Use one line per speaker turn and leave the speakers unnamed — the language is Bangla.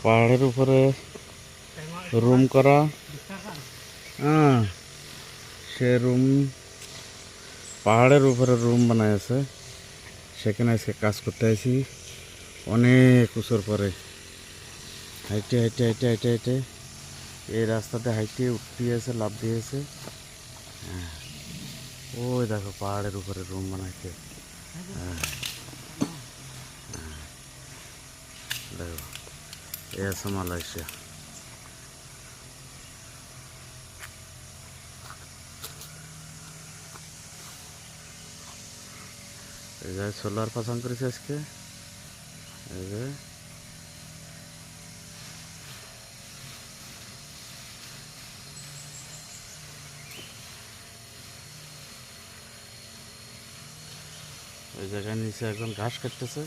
পাহাড়ের উপরে রুম করা। হ্যাঁ, সে রুম পাহাড়ের উপরে রুম বানাইছে, সেখানে আজকে কাজ করতে আসি। অনেক উঁচুর পরে হাইটে হাইটে হাইটে হাইটে হাইটে এই রাস্তাতে হাইটে উঠিয়েছে, লাভ দিয়েছে। হ্যাঁ, ওই দেখো পাহাড়ের উপরে রুম বানাইছে। হ্যাঁ, দেখো এ আছে মালয়েশিয়া। এই যে সোলার পাসান করেছে আজকে। এই যে ওই জায়গায় নিচে একজন ঘাস কাটতেছে।